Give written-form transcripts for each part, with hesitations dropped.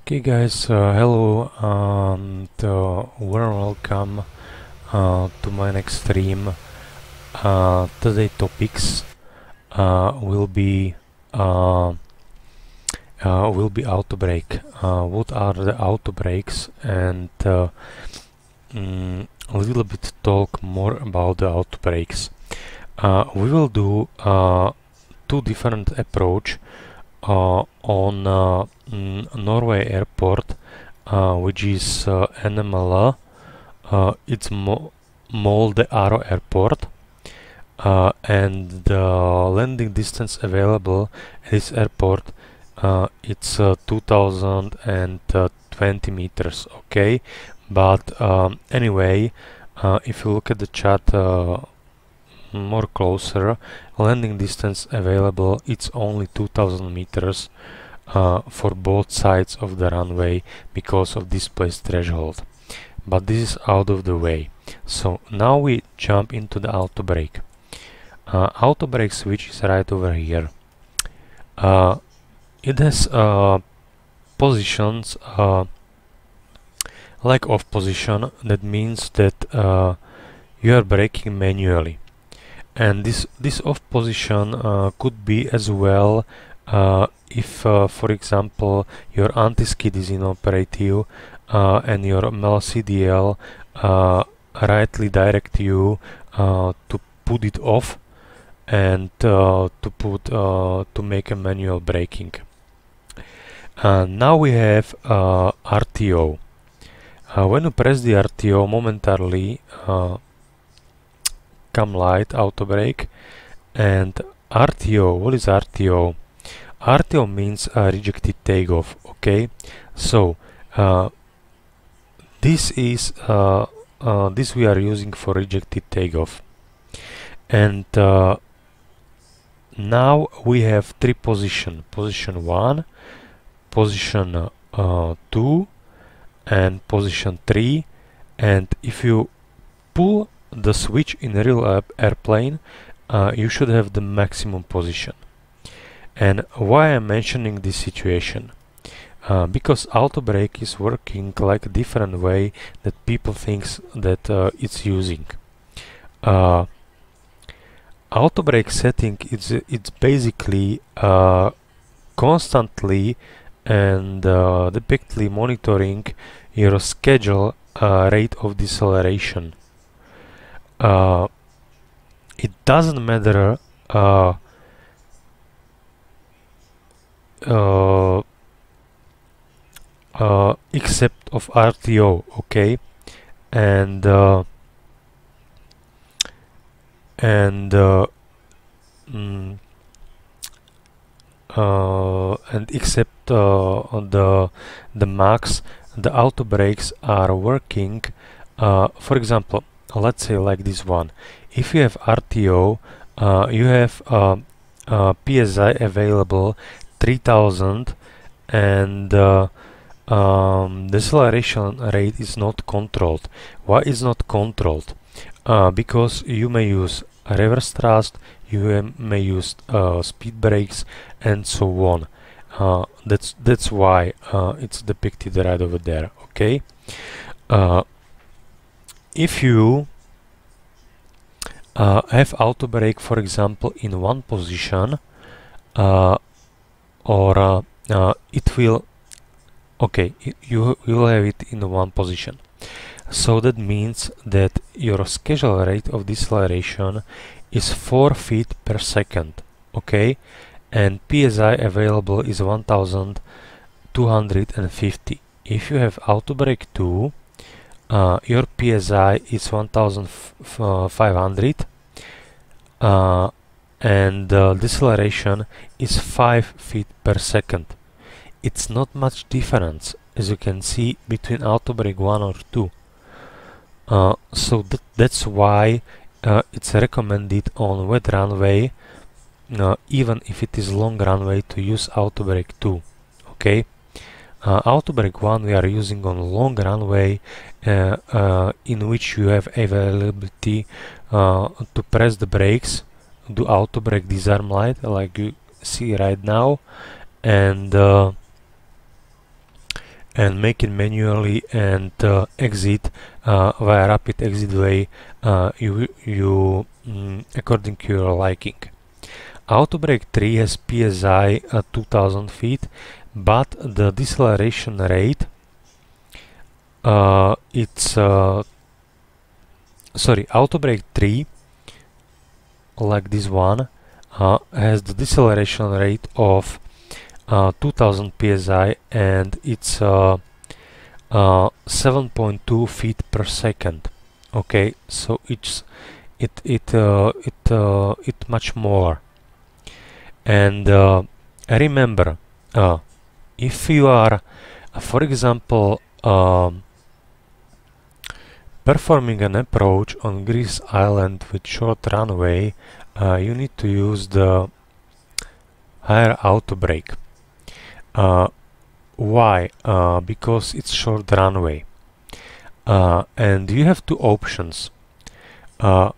Okay guys, hello and warm welcome to my next stream. Today topics will be autobrake. What are the autobrakes, and a little bit talk more about the autobrakes. We will do two different approach on Norway airport, which is NML. It's Molde Aro Airport, and the landing distance available at this airport it's 2020 meters. Okay, but anyway, if you look at the chart more closer, landing distance available it's only 2000 meters for both sides of the runway because of displaced threshold. But this is out of the way. So now we jump into the autobrake. Autobrake switch is right over here. It has positions like off position. That means that you are braking manually, and this off position could be as well if for example your anti-skid is inoperative and your MLCDL rightly direct you to put it off and to make a manual braking. Now we have RTO. When you press the RTO, momentarily come light autobrake. And RTO, what is RTO? RTO means rejected takeoff. Okay, so this is this we are using for rejected takeoff. And now we have three positions: position 1, position 2, and position 3. And if you pull the switch in a real airplane, you should have the maximum position. And why I'm mentioning this situation? Because autobrake is working like a different way that people thinks that it's using. Autobrake setting it's basically constantly and depictedly monitoring your schedule rate of deceleration. It doesn't matter except of RTO, okay, and except the max, the auto brakes are working. For example, let's say like this one. If you have RTO, you have PSI available 3000, and deceleration rate is not controlled. Why is not controlled? Because you may use reverse thrust, you may use speed brakes, and so on. That's why it's depicted right over there. Okay. If you have autobrake, for example, in one position, or it will, okay, you will have it in one position. So that means that your schedule rate of deceleration is 4 feet per second, okay, and PSI available is 1250. If you have autobrake 2, your PSI is 1500, and deceleration is 5 feet per second. It's not much difference, as you can see, between autobrake 1 or 2. So that's why it's recommended on wet runway, even if it is long runway, to use autobrake 2. Okay, autobrake 1 we are using on long runway, in which you have availability to press the brakes, do autobrake disarm light like you see right now, and and make it manually and exit via rapid exit way according to your liking. Autobrake 3 has PSI 2000 feet, but the deceleration rate Autobrake 3, like this one, has the deceleration rate of 2000 psi, and it's 7.2 feet per second. Okay, so it much more. And remember, if you are, for example, performing an approach on Greece Island with short runway, you need to use the higher autobrake. Why? Because it's short runway. And you have two options. You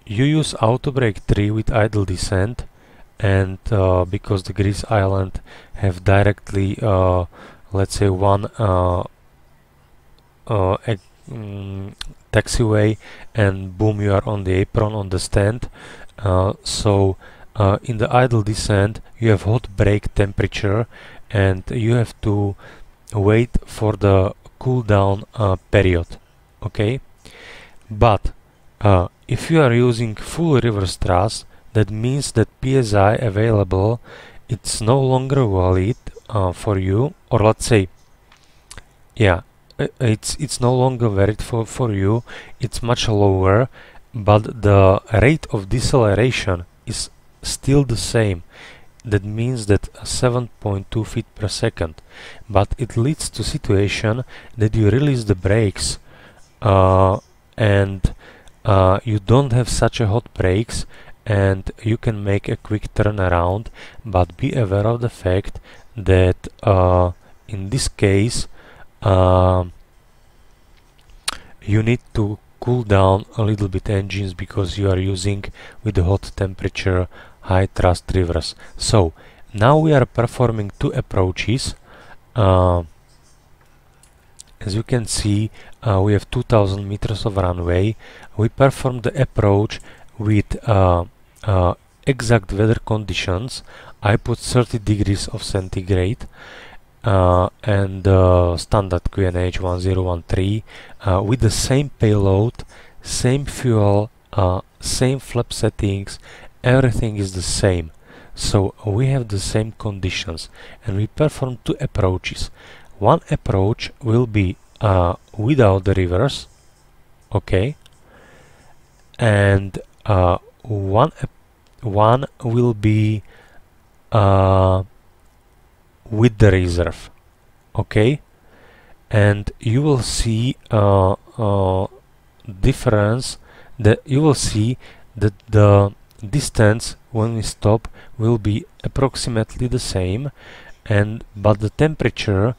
use autobrake 3 with idle descent, and because the Greece Island have directly, let's say, one taxiway, and boom, you are on the apron on the stand. So in the idle descent you have hot brake temperature, and you have to wait for the cool down period. Okay, but if you are using full reverse thrust, that means that PSI available, it's no longer valid for you, or let's say, yeah, it's no longer valid for you. It's much lower, but the rate of deceleration is still the same. That means that 7.2 feet per second, but it leads to situation that you release the brakes and you don't have such a hot brakes, and you can make a quick turnaround. But be aware of the fact that in this case you need to cool down a little bit engines, because you are using with the hot temperature high thrust reverse. So now we are performing two approaches. As you can see, we have 2000 meters of runway. We performed the approach with exact weather conditions. I put 30 degrees of centigrade and standard QNH 1013 with the same payload, same fuel, same flap settings, everything is the same. So we have the same conditions, and we perform two approaches. One approach will be without the reverse, okay, and one will be with the reserve, okay, and you will see difference, that you will see that the distance when we stop will be approximately the same, and but the temperature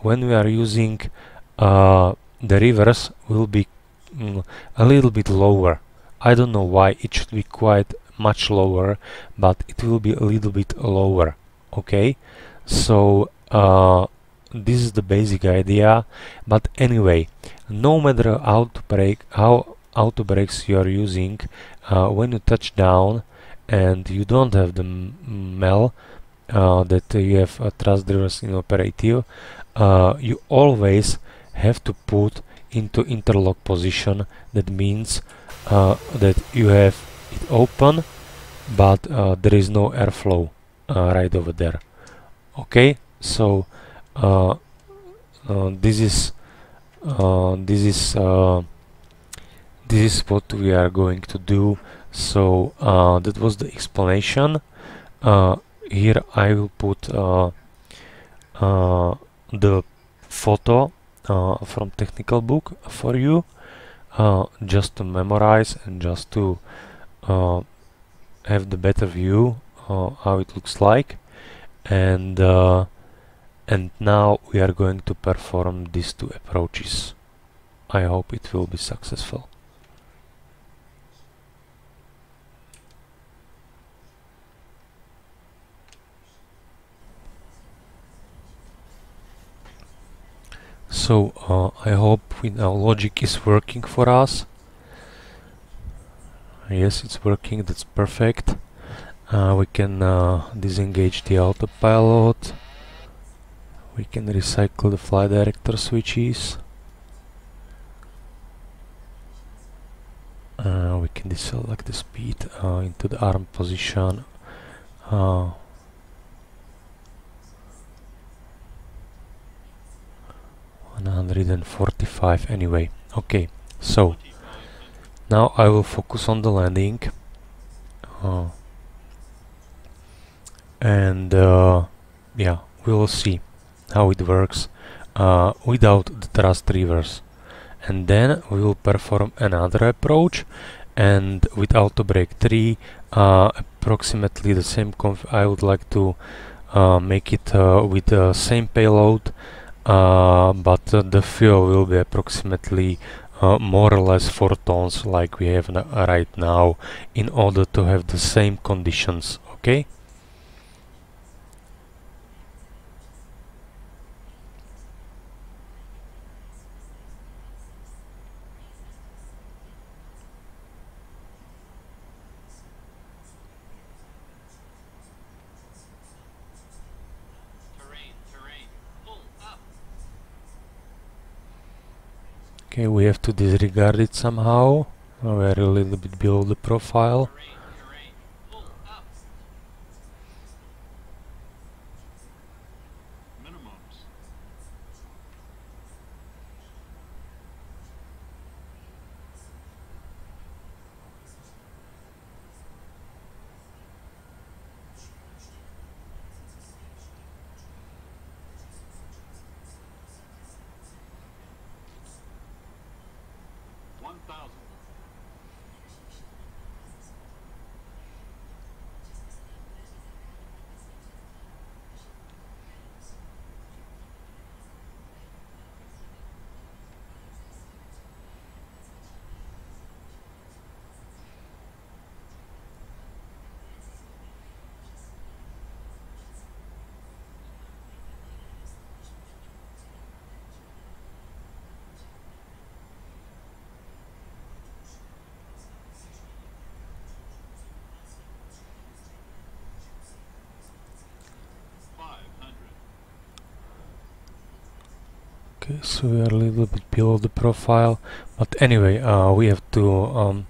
when we are using the reverse will be a little bit lower. I don't know why. It should be quite much lower, but it will be a little bit lower. Okay, so this is the basic idea. But anyway, no matter how autobrakes you are using, when you touch down and you don't have the MEL, that you have a thrust reverse inoperative, you always have to put into interlock position. That means that you have it open, but there is no airflow right over there. Okay, so this is what we are going to do. So that was the explanation. Here I will put the photo from technical book for you, just to memorize and just to have the better view how it looks like. And now we are going to perform these two approaches. I hope it will be successful. So I hope our logic is working for us. Yes, it's working, that's perfect. We can disengage the autopilot. We can recycle the flight director switches. We can deselect the speed into the arm position. 145 anyway. Okay, so now I will focus on the landing. And yeah, we will see how it works without the thrust reverse. And then we will perform another approach, and with autobrake 3 approximately the same I would like to make it with the same payload, but the fuel will be approximately more or less 4 tons like we have right now, in order to have the same conditions. Okay. Okay, we have to disregard it somehow. We're a little bit below the profile. Okay, so we are a little bit below the profile, but anyway, we have to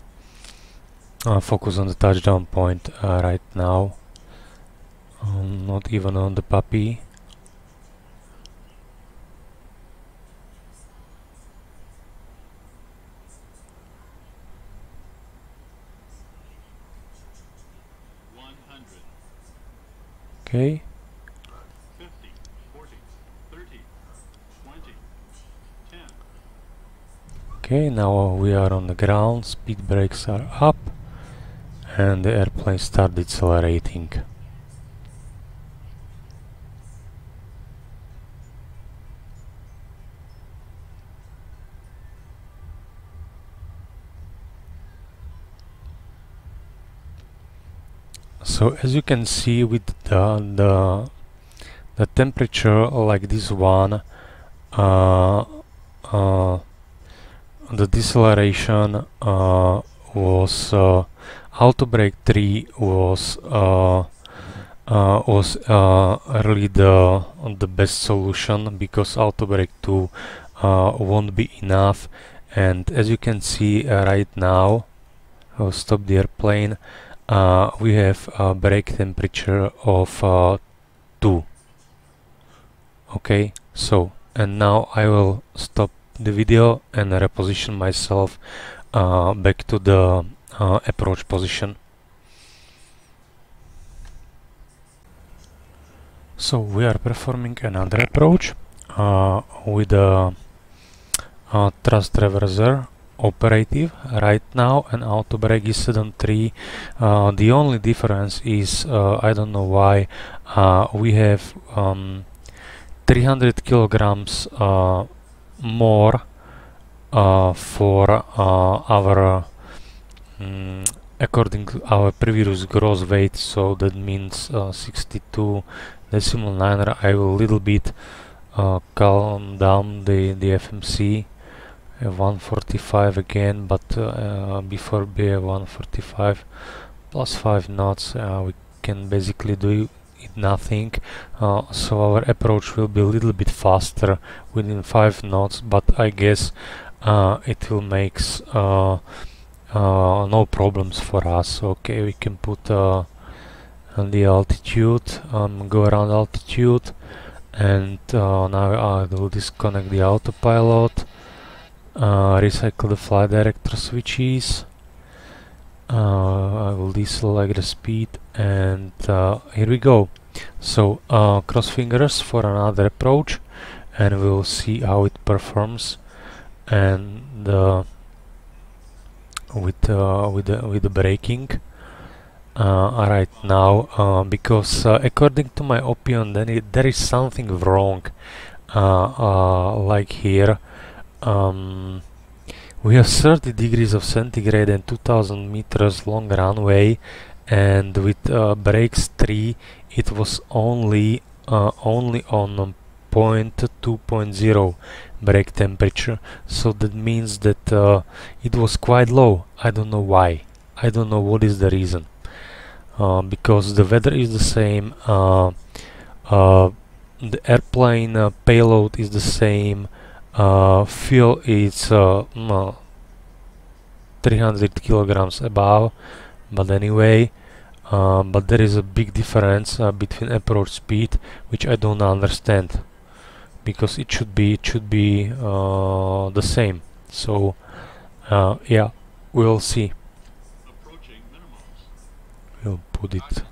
focus on the touchdown point right now, not even on the puppy. Okay. 50, 40, 30, 20, 10. Okay, now we are on the ground, speed brakes are up, and the airplane started decelerating. So as you can see, with the temperature like this one, the deceleration was autobrake 3 was really the best solution, because autobrake 2 won't be enough. And as you can see right now, I'll stop the airplane. We have a brake temperature of 2. Okay, so, and now I will stop the video and reposition myself back to the approach position. So we are performing another approach with a thrust reverser operative right now, and autobrake is set on 3. The only difference is, I don't know why, we have 300 kilograms more for our according to our previous gross weight, so that means 62.9. I will little bit calm down the FMC. 145 again, but before B145 plus 5 knots we can basically do nothing, so our approach will be a little bit faster within 5 knots, but I guess it will make no problems for us. Okay, we can put the altitude, go around altitude, and now I will disconnect the autopilot, recycle the flight director switches. I will deselect the speed, and here we go. So cross fingers for another approach, and we'll see how it performs. And with the braking right now, because according to my opinion, then there is something wrong. Like here. We have 30 degrees of centigrade and 2000 meters long runway, and with brakes 3 it was only on 2.0 brake temperature, so that means that it was quite low. I don't know why, I don't know what is the reason, because the weather is the same, the airplane payload is the same, fuel is 300 kilograms above, but anyway, but there is a big difference between approach speed, which I don't understand, because it should be the same. So yeah, we'll see. We'll put it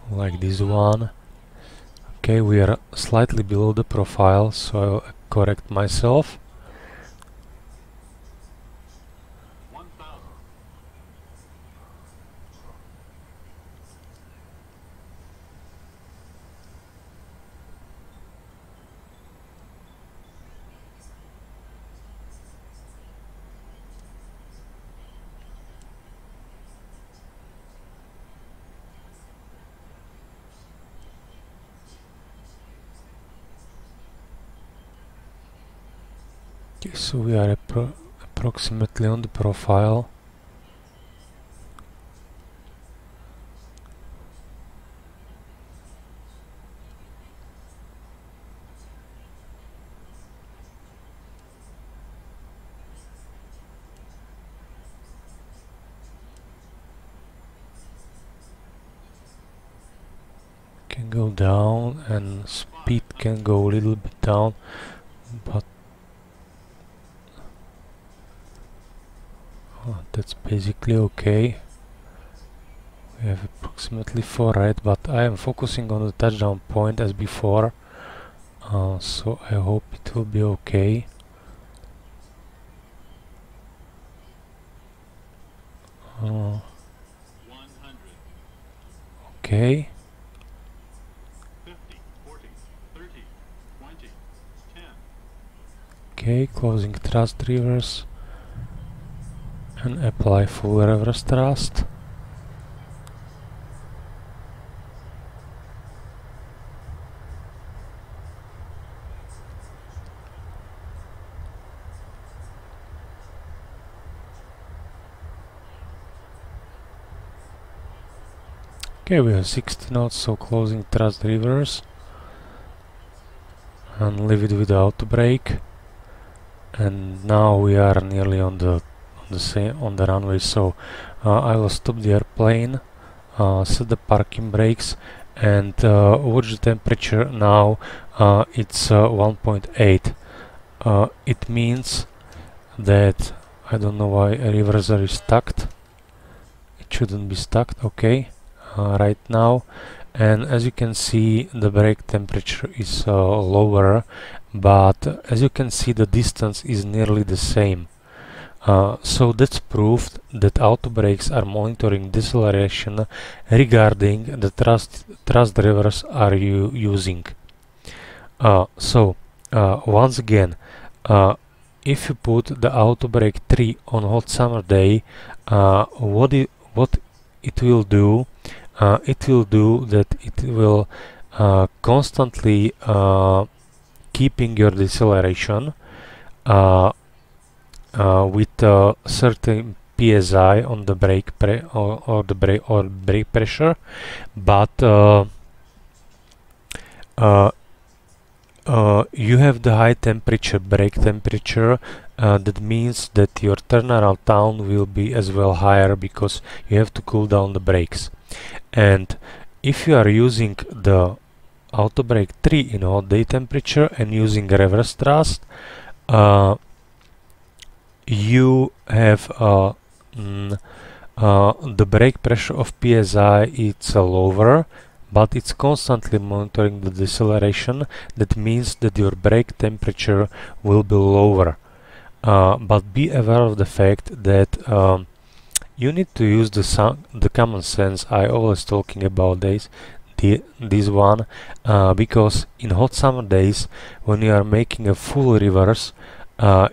like this one. Okay, we are slightly below the profile, so I'll correct myself. Okay, so we are approximately on the profile. Can go down, and speed can go a little bit down, but that's basically okay. We have approximately 4 right, but I am focusing on the touchdown point as before, so I hope it will be okay. Okay. 50, 40, 30, 20, 10. Okay, closing thrust reverse and apply full reverse thrust. Okay, we have 60 knots, so closing thrust reverse and leave it with auto brake. And now we are nearly on the runway, so I will stop the airplane, set the parking brakes, and watch the temperature now. It's 1.8. It means that I don't know why a reverser is stuck. It shouldn't be stuck. Okay, right now, and as you can see, the brake temperature is lower, but as you can see, the distance is nearly the same. So that's proof that auto brakes are monitoring deceleration regarding the thrust reverse are you using. So once again, if you put the auto brake 3 on hot summer day, what it will do, it will do that it will constantly keeping your deceleration with a certain psi on the or the brake pressure, but you have the high temperature brake temperature. That means that your turnaround time will be as well higher because you have to cool down the brakes. And if you are using the autobrake 3 in hot day temperature and using reverse thrust, you have the brake pressure of PSI is lower, but it's constantly monitoring the deceleration. That means that your brake temperature will be lower. But be aware of the fact that you need to use the common sense. I always talking about this one because in hot summer days, when you are making a full reverse,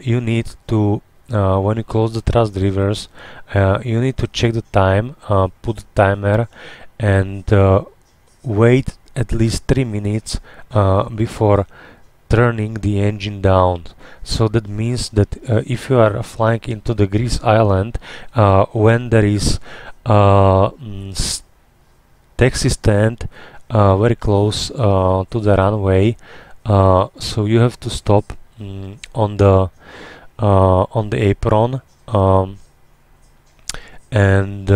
you need to when you close the thrust reverse, you need to check the time, put the timer, and wait at least 3 minutes before turning the engine down. So that means that if you are flying into the Greece island when there is taxi stand very close to the runway, so you have to stop on the apron and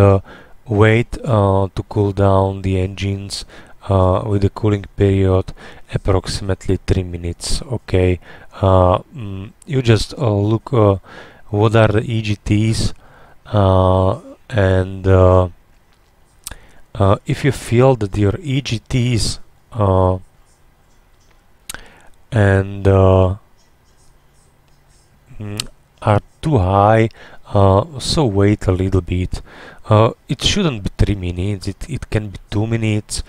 wait to cool down the engines with a cooling period approximately 3 minutes. Okay, you just look what are the EGTs, and if you feel that your EGTs and are too high, so wait a little bit. It shouldn't be 3 minutes, it can be 2 minutes.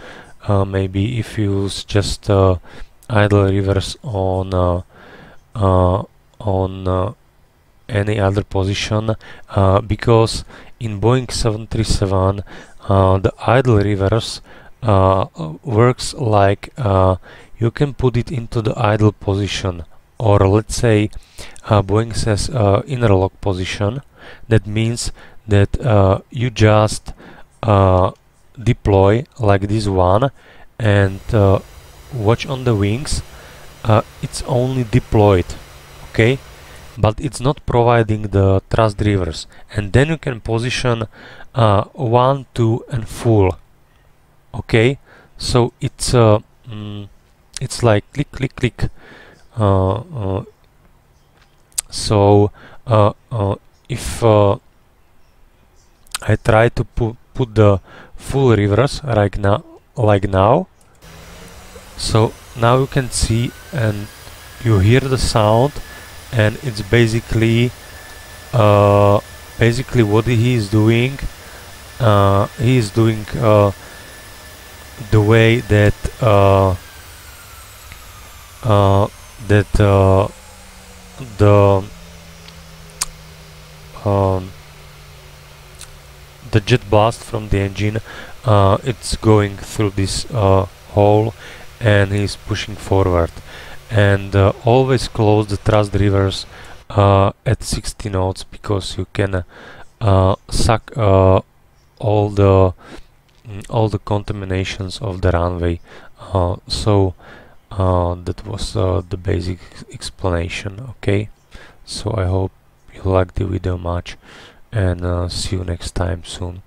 Maybe if you use just idle reverse on any other position, because in Boeing 737 the idle reverse works like you can put it into the idle position, or let's say Boeing says inner lock position. That means that you just deploy like this one and watch on the wings. It's only deployed, okay, but it's not providing the thrust reverse, and then you can position 1, 2 and full. Okay, so it's like click click click. So if I try to put the full reverse like now, so now you can see and you hear the sound, and it's basically what he is doing. He is doing the way that the jet blast from the engine, it's going through this hole, and he's pushing forward. And always close the thrust reverse at 60 knots, because you can suck all the contaminations of the runway. So that was the basic explanation. Okay, so I hope you liked the video much, and see you next time soon.